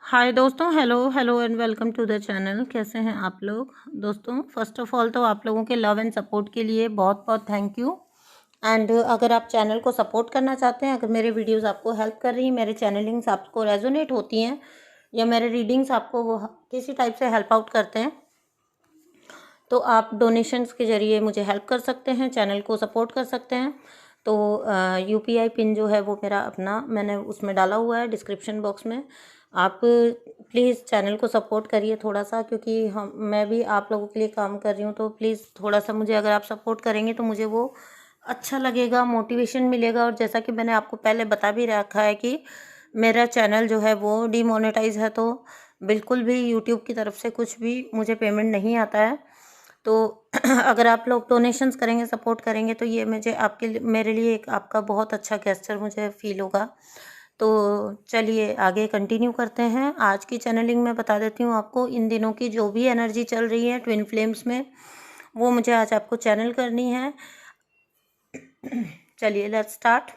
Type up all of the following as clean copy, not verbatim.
हाय दोस्तों, hello hello and welcome to the channel. कैसे हैं आप लोग दोस्तों? फर्स्ट ऑफ ऑल तो आप लोगों के लव एंड सपोर्ट के लिए बहुत बहुत थैंक यू। एंड अगर आप चैनल को सपोर्ट करना चाहते हैं, अगर मेरे वीडियोस आपको हेल्प कर रही हैं, मेरे चैनलिंग्स आपको रेजोनेट होती हैं या मेरे रीडिंग्स आपको वो किसी टाइप से हेल्प आउट करते हैं, तो आप डोनेशंस के ज़रिए मुझे हेल्प कर सकते हैं, चैनल को सपोर्ट कर सकते हैं। तो यूपीआई पिन जो है वो मेरा अपना मैंने उसमें डाला हुआ है डिस्क्रिप्शन बॉक्स में। आप प्लीज़ चैनल को सपोर्ट करिए थोड़ा सा, क्योंकि मैं भी आप लोगों के लिए काम कर रही हूँ। तो प्लीज़ थोड़ा सा मुझे अगर आप सपोर्ट करेंगे तो मुझे वो अच्छा लगेगा, मोटिवेशन मिलेगा। और जैसा कि मैंने आपको पहले बता भी रखा है कि मेरा चैनल जो है वो डीमोनेटाइज है, तो बिल्कुल भी यूट्यूब की तरफ से कुछ भी मुझे पेमेंट नहीं आता है। तो अगर आप लोग डोनेशंस करेंगे, सपोर्ट करेंगे, तो ये मुझे आपके लिए मेरे लिए एक आपका बहुत अच्छा गेस्चर मुझे फील होगा। तो चलिए आगे कंटिन्यू करते हैं। आज की चैनलिंग में बता देती हूँ आपको, इन दिनों की जो भी एनर्जी चल रही है ट्विन फ्लेम्स में, वो मुझे आज आपको चैनल करनी है। चलिए लेट्स स्टार्ट।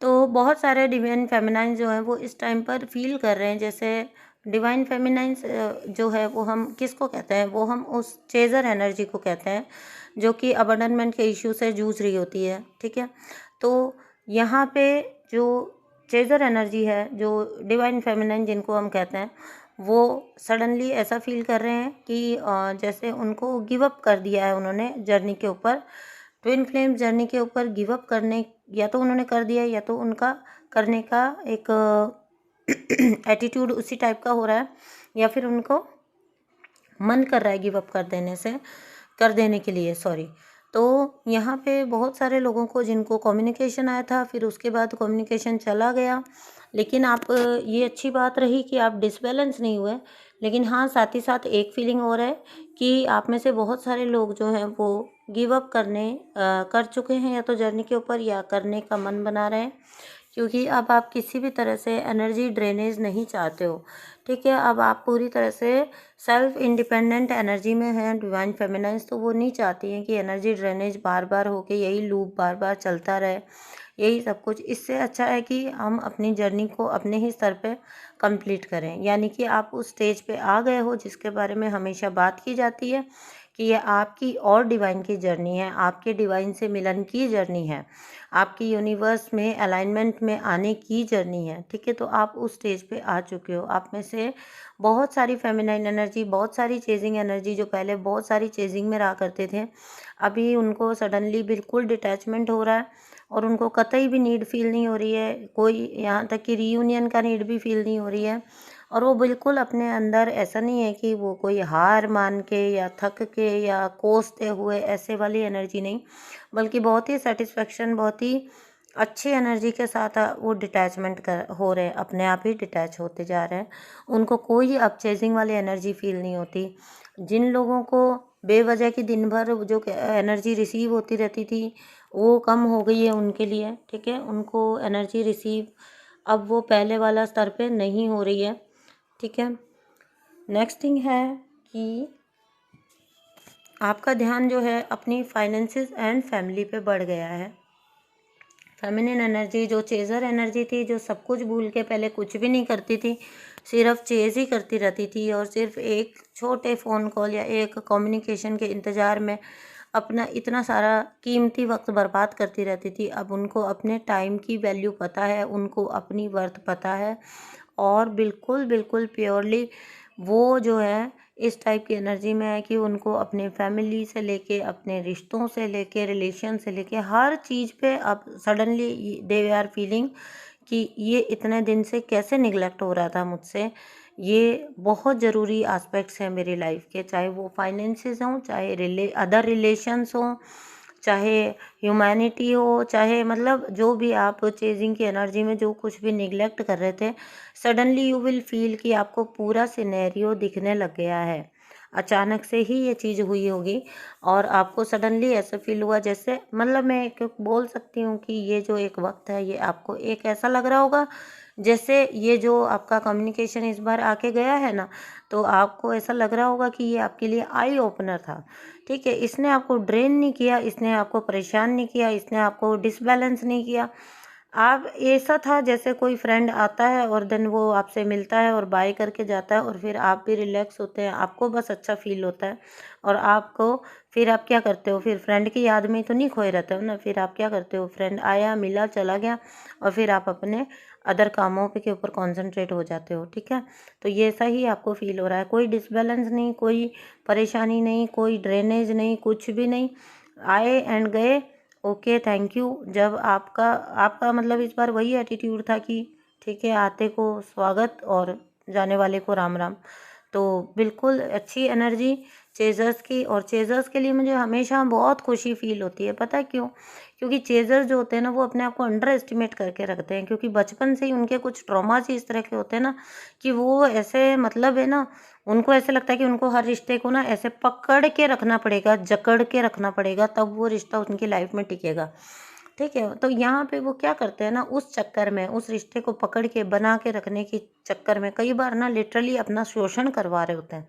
तो बहुत सारे डिवाइन फेमिनाइन जो हैं वो इस टाइम पर फील कर रहे हैं, जैसे डिवाइन फेमिनाइन जो है वो हम किसको कहते हैं? वो हम उस चेजर एनर्जी को कहते हैं जो कि अबंडनमेंट के इश्यू से जूझ रही होती है। ठीक है, तो यहाँ पे जो चेजर एनर्जी है, जो डिवाइन फेमिनाइन जिनको हम कहते हैं, वो सडनली ऐसा फील कर रहे हैं कि जैसे उनको गिव अप कर दिया है उन्होंने जर्नी के ऊपर, ट्विन फ्लेम जर्नी के ऊपर गिव अप करने, या तो उन्होंने कर दिया या तो उनका करने का एक एटीट्यूड उसी टाइप का हो रहा है, या फिर उनको मन कर रहा है गिव अप कर देने के लिए, सॉरी। तो यहाँ पे बहुत सारे लोगों को जिनको कम्युनिकेशन आया था, फिर उसके बाद कम्युनिकेशन चला गया, लेकिन आप ये अच्छी बात रही कि आप डिसबैलेंस नहीं हुए। लेकिन हाँ, साथ ही साथ एक फीलिंग और है कि आप में से बहुत सारे लोग जो हैं वो गिव अप कर चुके हैं, या तो जर्नी के ऊपर या करने का मन बना रहे हैं, क्योंकि अब आप किसी भी तरह से एनर्जी ड्रेनेज नहीं चाहते हो। ठीक है, अब आप पूरी तरह से सेल्फ इंडिपेंडेंट एनर्जी में हैं। डिवाइन फेमिनाइन्स तो वो नहीं चाहती हैं कि एनर्जी ड्रेनेज बार बार होके यही लूप बार बार चलता रहे, यही सब कुछ। इससे अच्छा है कि हम अपनी जर्नी को अपने ही स्तर पे कंप्लीट करें। यानी कि आप उस स्टेज पे आ गए हो जिसके बारे में हमेशा बात की जाती है कि ये आपकी और डिवाइन की जर्नी है, आपके डिवाइन से मिलन की जर्नी है, आपकी यूनिवर्स में अलाइनमेंट में आने की जर्नी है। ठीक है, तो आप उस स्टेज पे आ चुके हो। आप में से बहुत सारी फेमिनाइन एनर्जी, बहुत सारी चेजिंग एनर्जी, जो पहले बहुत सारी चेजिंग में रहा करते थे, अभी उनको सडनली बिल्कुल डिटैचमेंट हो रहा है और उनको कतई भी नीड फील नहीं हो रही है, कोई यहाँ तक कि रीयूनियन का नीड भी फील नहीं हो रही है। और वो बिल्कुल अपने अंदर, ऐसा नहीं है कि वो कोई हार मान के या थक के या कोसते हुए, ऐसे वाली एनर्जी नहीं, बल्कि बहुत ही सेटिस्फेक्शन, बहुत ही अच्छी एनर्जी के साथ वो डिटैचमेंट हो रहे हैं, अपने आप ही डिटैच होते जा रहे हैं। उनको कोई अब चेजिंग वाली एनर्जी फील नहीं होती। जिन लोगों को बेवजह की दिन भर जो एनर्जी रिसीव होती रहती थी, वो कम हो गई है उनके लिए। ठीक है, उनको एनर्जी रिसीव अब वो पहले वाला स्तर पे नहीं हो रही है। ठीक है, नेक्स्ट थिंग है कि आपका ध्यान जो है अपनी फाइनेंसेस एंड फैमिली पे बढ़ गया है। फेमिनिन एनर्जी, जो चेजर एनर्जी थी, जो सब कुछ भूल के पहले कुछ भी नहीं करती थी, सिर्फ चेज ही करती रहती थी और सिर्फ एक छोटे फ़ोन कॉल या एक कम्युनिकेशन के इंतज़ार में अपना इतना सारा कीमती वक्त बर्बाद करती रहती थी, अब उनको अपने टाइम की वैल्यू पता है, उनको अपनी वर्थ पता है। और बिल्कुल बिल्कुल प्योरली वो जो है इस टाइप की एनर्जी में है कि उनको अपने फैमिली से लेके, अपने रिश्तों से लेके, रिलेशन से लेके, हर चीज़ पे अब सडनली दे आर फीलिंग कि ये इतने दिन से कैसे निगलेक्ट हो रहा था मुझसे। ये बहुत ज़रूरी एस्पेक्ट्स हैं मेरी लाइफ के, चाहे वो फाइनेंसेस हों, चाहे अदर रिलेशंस हों, चाहे ह्यूमैनिटी हो, चाहे मतलब जो भी आप चेजिंग की एनर्जी में जो कुछ भी निगलेक्ट कर रहे थे, सडनली यू विल फील कि आपको पूरा सिनेरियो दिखने लग गया है। अचानक से ही ये चीज़ हुई होगी और आपको सडनली ऐसा फील हुआ जैसे, मतलब मैं एक बोल सकती हूँ कि ये जो एक वक्त है, ये आपको एक ऐसा लग रहा होगा जैसे ये जो आपका कम्युनिकेशन इस बार आके गया है ना, तो आपको ऐसा लग रहा होगा कि ये आपके लिए आई ओपनर था। ठीक है, इसने आपको ड्रेन नहीं किया, इसने आपको परेशान नहीं किया, इसने आपको डिसबैलेंस नहीं किया। आप ऐसा था जैसे कोई फ्रेंड आता है और देन वो आपसे मिलता है और बाय करके जाता है, और फिर आप भी रिलैक्स होते हैं, आपको बस अच्छा फील होता है। और आपको फिर आप क्या करते हो, फिर फ्रेंड की याद में ही तो नहीं खोए रहते हो ना, फिर आप क्या करते हो, फ्रेंड आया मिला चला गया, और फिर आप अपने अदर कामों पे के ऊपर कॉन्सेंट्रेट हो जाते हो। ठीक है, तो ये ऐसा ही आपको फील हो रहा है, कोई डिसबैलेंस नहीं, कोई परेशानी नहीं, कोई ड्रेनेज नहीं, कुछ भी नहीं, आए एंड गए, ओके थैंक यू। जब आपका आपका मतलब इस बार वही एटीट्यूड था कि ठीक है, आते को स्वागत और जाने वाले को राम राम। तो बिल्कुल अच्छी एनर्जी चेजर्स की, और चेजर्स के लिए मुझे हमेशा बहुत खुशी फील होती है। पता है क्यों? क्योंकि चेजर्स जो होते हैं ना, वो अपने आप को अंडर एस्टिमेट करके रखते हैं, क्योंकि बचपन से ही उनके कुछ ट्रॉमास ही इस तरह के होते हैं ना, कि वो ऐसे मतलब है ना, उनको ऐसे लगता है कि उनको हर रिश्ते को ना ऐसे पकड़ के रखना पड़ेगा, जकड़ के रखना पड़ेगा, तब वो रिश्ता उनकी लाइफ में टिकेगा। ठीक है, तो यहाँ पे वो क्या करते हैं ना, उस चक्कर में, उस रिश्ते को पकड़ के बना के रखने के चक्कर में कई बार ना लिटरली अपना शोषण करवा रहे होते हैं,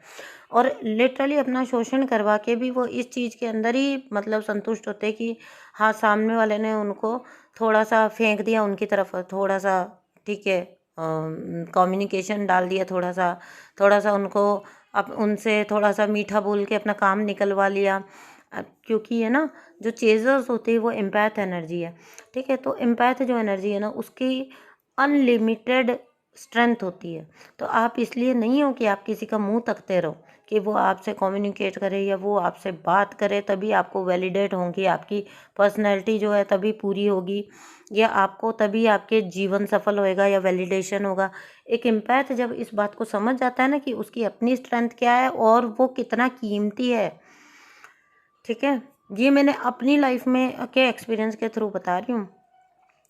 और लिटरली अपना शोषण करवा के भी वो इस चीज़ के अंदर ही मतलब संतुष्ट होते हैं कि हाँ, सामने वाले ने उनको थोड़ा सा फेंक दिया उनकी तरफ, थोड़ा सा, ठीक है, कम्युनिकेशन डाल दिया, थोड़ा सा उनको, अब उनसे थोड़ा सा मीठा बोल के अपना काम निकलवा लिया। क्योंकि है ना, जो चेजर्स होते हैं वो एम्पैथ एनर्जी है। ठीक है, तो एम्पैथ जो एनर्जी है ना, उसकी अनलिमिटेड स्ट्रेंथ होती है। तो आप इसलिए नहीं हो कि आप किसी का मुंह तकते रहो कि वो आपसे कम्युनिकेट करे या वो आपसे बात करे, तभी आपको वैलिडेट होंगी, आपकी पर्सनैलिटी जो है तभी पूरी होगी, या आपको तभी आपके जीवन सफल होएगा या वैलिडेशन होगा। एक एम्पैथ जब इस बात को समझ जाता है ना कि उसकी अपनी स्ट्रेंथ क्या है और वो कितना कीमती है, ठीक है, ये मैंने अपनी लाइफ में के एक्सपीरियंस के थ्रू बता रही हूँ।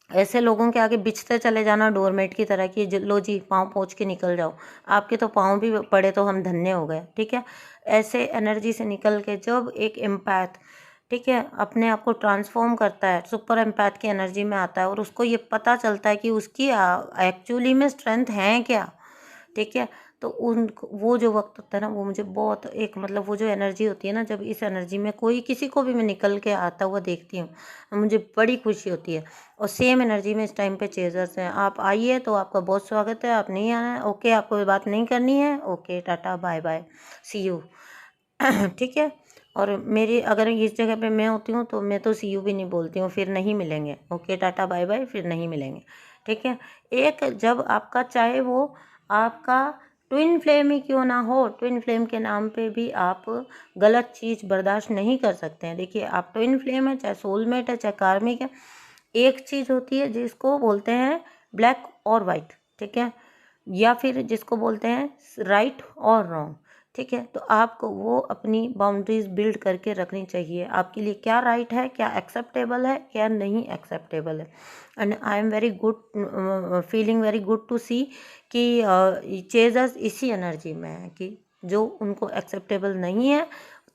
ऐसे लोगों के आगे बिछते चले जाना डोरमेट की तरह कि लो जी पाँव पोंछ के निकल जाओ, आपके तो पाँव भी पड़े तो हम धन्य हो गए। ठीक है, ऐसे एनर्जी से निकल के जब एक एम्पैथ, ठीक है, अपने आप को ट्रांसफॉर्म करता है, सुपर एम्पैथ की एनर्जी में आता है, और उसको ये पता चलता है कि उसकी एक्चुअली में स्ट्रेंथ है क्या। ठीक है, तो उन वो जो वक्त होता है ना, वो मुझे बहुत एक मतलब वो जो एनर्जी होती है ना, जब इस एनर्जी में कोई किसी को भी मैं निकल के आता हुआ देखती हूँ, मुझे बड़ी खुशी होती है। और सेम एनर्जी में इस टाइम पे चेजर्स हैं, आप आइए तो आपका बहुत स्वागत है, आप नहीं आना है ओके, आपको बात नहीं करनी है okay, tata bye bye see you. ठीक है, और मेरी अगर इस जगह पे मैं होती हूँ तो मैं तो सी यू भी नहीं बोलती हूँ, फिर नहीं मिलेंगे, ओके टाटा बाय बाय, फिर नहीं मिलेंगे। ठीक है, एक जब आपका चाहे वो आपका ट्विन फ्लेम ही क्यों ना हो, ट्विन फ्लेम के नाम पे भी आप गलत चीज़ बर्दाश्त नहीं कर सकते हैं। देखिए, आप ट्विन फ्लेम है, चाहे सोलमेट है, चाहे कार्मिक है, एक चीज़ होती है जिसको बोलते हैं ब्लैक और वाइट। ठीक है, या फिर जिसको बोलते हैं राइट और रॉन्ग। ठीक है, तो आपको वो अपनी बाउंड्रीज बिल्ड करके रखनी चाहिए, आपके लिए क्या राइट है, क्या एक्सेप्टेबल है, क्या नहीं एक्सेप्टेबल है। And I am very good, feeling very good to see कि चेजर्स इसी एनर्जी में है कि जो उनको एक्सेप्टेबल नहीं है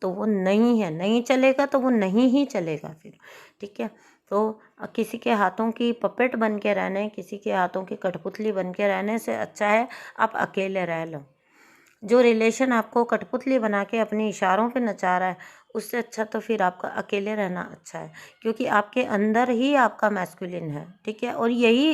तो वो नहीं है, नहीं चलेगा तो वो नहीं ही चलेगा फिर। ठीक है, तो किसी के हाथों की पपेट बन के रहने, किसी के हाथों की कठपुतली बन के रहने से अच्छा है आप अकेले रह लो। जो रिलेशन आपको कठपुतली बना के अपने इशारों पे नचा रहा है, उससे अच्छा तो फिर आपका अकेले रहना अच्छा है, क्योंकि आपके अंदर ही आपका मैस्कुलिन है। ठीक है, और यही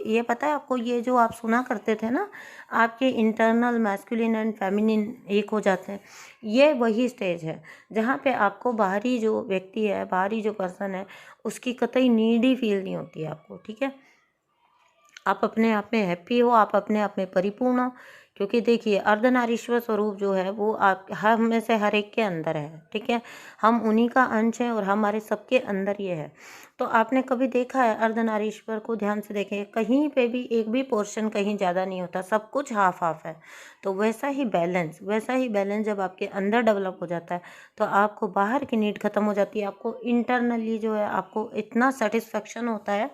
ये पता है आपको, ये जो आप सुना करते थे ना, आपके इंटरनल मैस्कुलिन एंड फेमिनिन एक हो जाते हैं, ये वही स्टेज है जहाँ पे आपको बाहरी जो व्यक्ति है, बाहरी जो पर्सन है, उसकी कतई नीड ही फील नहीं होती है आपको। ठीक है, आप अपने आप में हैप्पी हो, आप अपने आप में परिपूर्ण हो, क्योंकि देखिए अर्धनारीश्वर स्वरूप जो है वो आप हम में से हर एक के अंदर है। ठीक है, हम उन्हीं का अंश हैं और हमारे सबके अंदर ये है। तो आपने कभी देखा है अर्धनारीश्वर को? ध्यान से देखें, कहीं पे भी एक भी पोर्शन कहीं ज़्यादा नहीं होता, सब कुछ हाफ हाफ है। तो वैसा ही बैलेंस जब आपके अंदर डेवलप हो जाता है तो आपको बाहर की नीड खत्म हो जाती है, आपको इंटरनली जो है आपको इतना सेटिस्फेक्शन होता है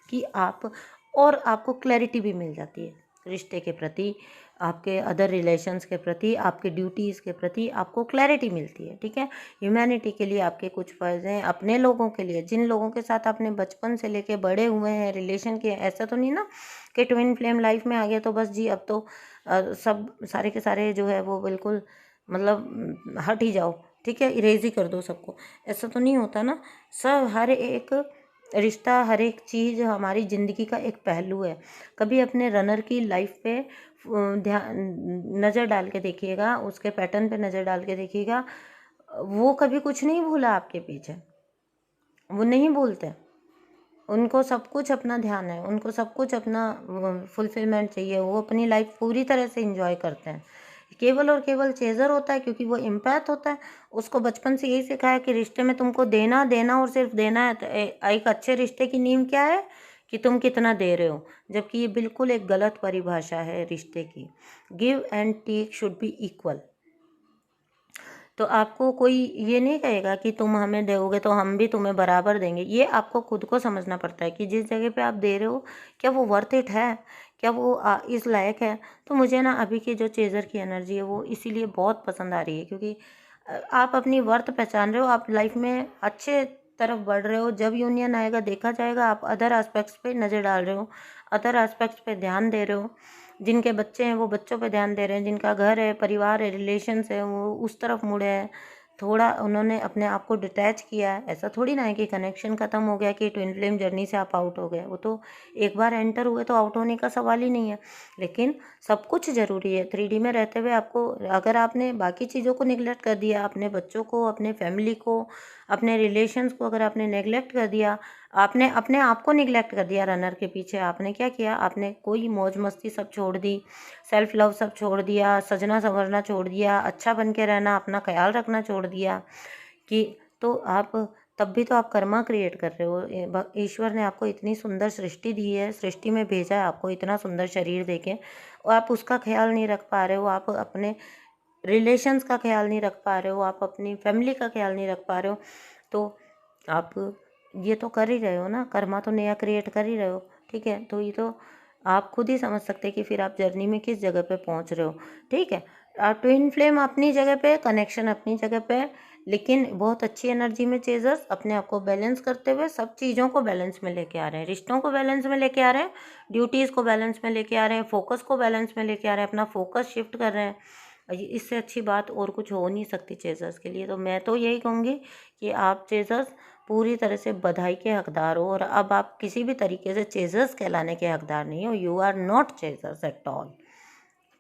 कि आप, और आपको क्लैरिटी भी मिल जाती है रिश्ते के प्रति, आपके अदर रिलेशंस के प्रति, आपके ड्यूटीज़ के प्रति आपको क्लैरिटी मिलती है। ठीक है, ह्यूमैनिटी के लिए आपके कुछ फ़र्ज़ हैं, अपने लोगों के लिए, जिन लोगों के साथ आपने बचपन से लेके बड़े हुए हैं, रिलेशन के, ऐसा तो नहीं ना कि ट्विन फ्लेम लाइफ में आ गया तो बस जी अब तो सब सारे के सारे जो है वो बिल्कुल मतलब हट ही जाओ। ठीक है, इरेज ही कर दो सबको, ऐसा तो नहीं होता ना। सब हर एक रिश्ता हर एक चीज़ हमारी ज़िंदगी का एक पहलू है। कभी अपने रनर की लाइफ पे ध्यान नज़र डाल के देखिएगा, उसके पैटर्न पे नज़र डाल के देखिएगा, वो कभी कुछ नहीं भूला आपके पीछे, वो नहीं भूलते। उनको सब कुछ अपना ध्यान है, उनको सब कुछ अपना फुलफिलमेंट चाहिए, वो अपनी लाइफ पूरी तरह से इंजॉय करते हैं। केवल और केवल चेज़र होता है क्योंकि वो एम्पैथ होता है, उसको बचपन से यही सिखाया कि रिश्ते में तुमको देना देना और सिर्फ देना है। तो एक अच्छे रिश्ते की नींव क्या है कि तुम कितना दे रहे हो, जबकि ये बिल्कुल एक गलत परिभाषा है रिश्ते की। Give and take should be equal. तो आपको कोई ये नहीं कहेगा कि तुम हमें दोगे तो हम भी तुम्हें बराबर देंगे। ये आपको खुद को समझना पड़ता है कि जिस जगह पे आप दे रहे हो क्या वो वर्थ इट है, क्या वो इस लायक है। तो मुझे ना अभी की जो चेज़र की एनर्जी है वो इसीलिए बहुत पसंद आ रही है, क्योंकि आप अपनी वर्थ पहचान रहे हो, आप लाइफ में अच्छे तरफ बढ़ रहे हो। जब यूनियन आएगा देखा जाएगा, आप अदर एस्पेक्ट्स पे नज़र डाल रहे हो, अदर एस्पेक्ट्स पे ध्यान दे रहे हो। जिनके बच्चे हैं वो बच्चों पे ध्यान दे रहे हैं, जिनका घर है, परिवार है, रिलेशंस है, वो उस तरफ मुड़े हैं। थोड़ा उन्होंने अपने आप को डिटैच किया है। ऐसा थोड़ी ना है कि कनेक्शन ख़त्म हो गया, कि ट्विन फ्लेम जर्नी से आप आउट हो गए। वो तो एक बार एंटर हुए तो आउट होने का सवाल ही नहीं है। लेकिन सब कुछ ज़रूरी है 3D में रहते हुए। आपको अगर आपने बाकी चीज़ों को निगलेक्ट कर दिया, अपने बच्चों को, अपने फैमिली को, अपने रिलेशंस को अगर आपने नेगलेक्ट कर दिया, आपने अपने आप को निगलेक्ट कर दिया रनर के पीछे, आपने क्या किया, आपने कोई मौज मस्ती सब छोड़ दी, सेल्फ लव सब छोड़ दिया, सजना संवरना छोड़ दिया, अच्छा बन के रहना, अपना ख्याल रखना छोड़ दिया, कि तो आप तब भी तो आप कर्मा क्रिएट कर रहे हो। ईश्वर ने आपको इतनी सुंदर सृष्टि दी है, सृष्टि में भेजा है आपको इतना सुंदर शरीर देके, और आप उसका ख्याल नहीं रख पा रहे हो, आप अपने रिलेशंस का ख्याल नहीं रख पा रहे हो, आप अपनी फैमिली का ख्याल नहीं रख पा रहे हो। तो आप ये तो कर ही रहे हो ना, कर्मा तो नया क्रिएट कर ही रहे हो। ठीक है, तो ये तो आप खुद ही समझ सकते हैं कि फिर आप जर्नी में किस जगह पे पहुंच रहे हो। ठीक है, ट्विन फ्लेम अपनी जगह पे, कनेक्शन अपनी जगह पे, लेकिन बहुत अच्छी एनर्जी में चेजर्स अपने आप को बैलेंस करते हुए सब चीज़ों को बैलेंस में लेके आ रहे हैं। रिश्तों को बैलेंस में लेके आ रहे हैं, ड्यूटीज़ को बैलेंस में लेके आ रहे हैं, फोकस को बैलेंस में लेके आ रहे हैं, अपना फोकस शिफ्ट कर रहे हैं। इससे अच्छी बात और कुछ हो नहीं सकती चेजर्स के लिए। तो मैं तो यही कहूँगी कि आप चेजर्स पूरी तरह से बधाई के हकदार हो, और अब आप किसी भी तरीके से चेजर्स कहलाने के हकदार नहीं हो। You are not chasers at all.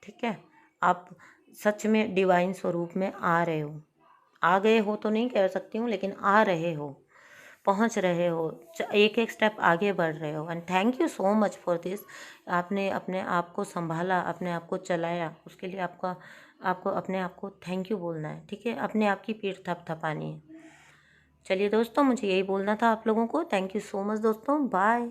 ठीक है, आप सच में डिवाइन स्वरूप में आ रहे हो, आ गए हो तो नहीं कह सकती हूँ, लेकिन आ रहे हो, पहुँच रहे हो, एक एक स्टेप आगे बढ़ रहे हो। And thank you so much for this. आपने अपने आप को संभाला, अपने आप को चलाया, उसके लिए आपको अपने आप को थैंक यू बोलना है। ठीक है, अपने आप की पीठ थपथपानी है। चलिए दोस्तों, मुझे यही बोलना था आप लोगों को। थैंक यू सो मच दोस्तों, बाय।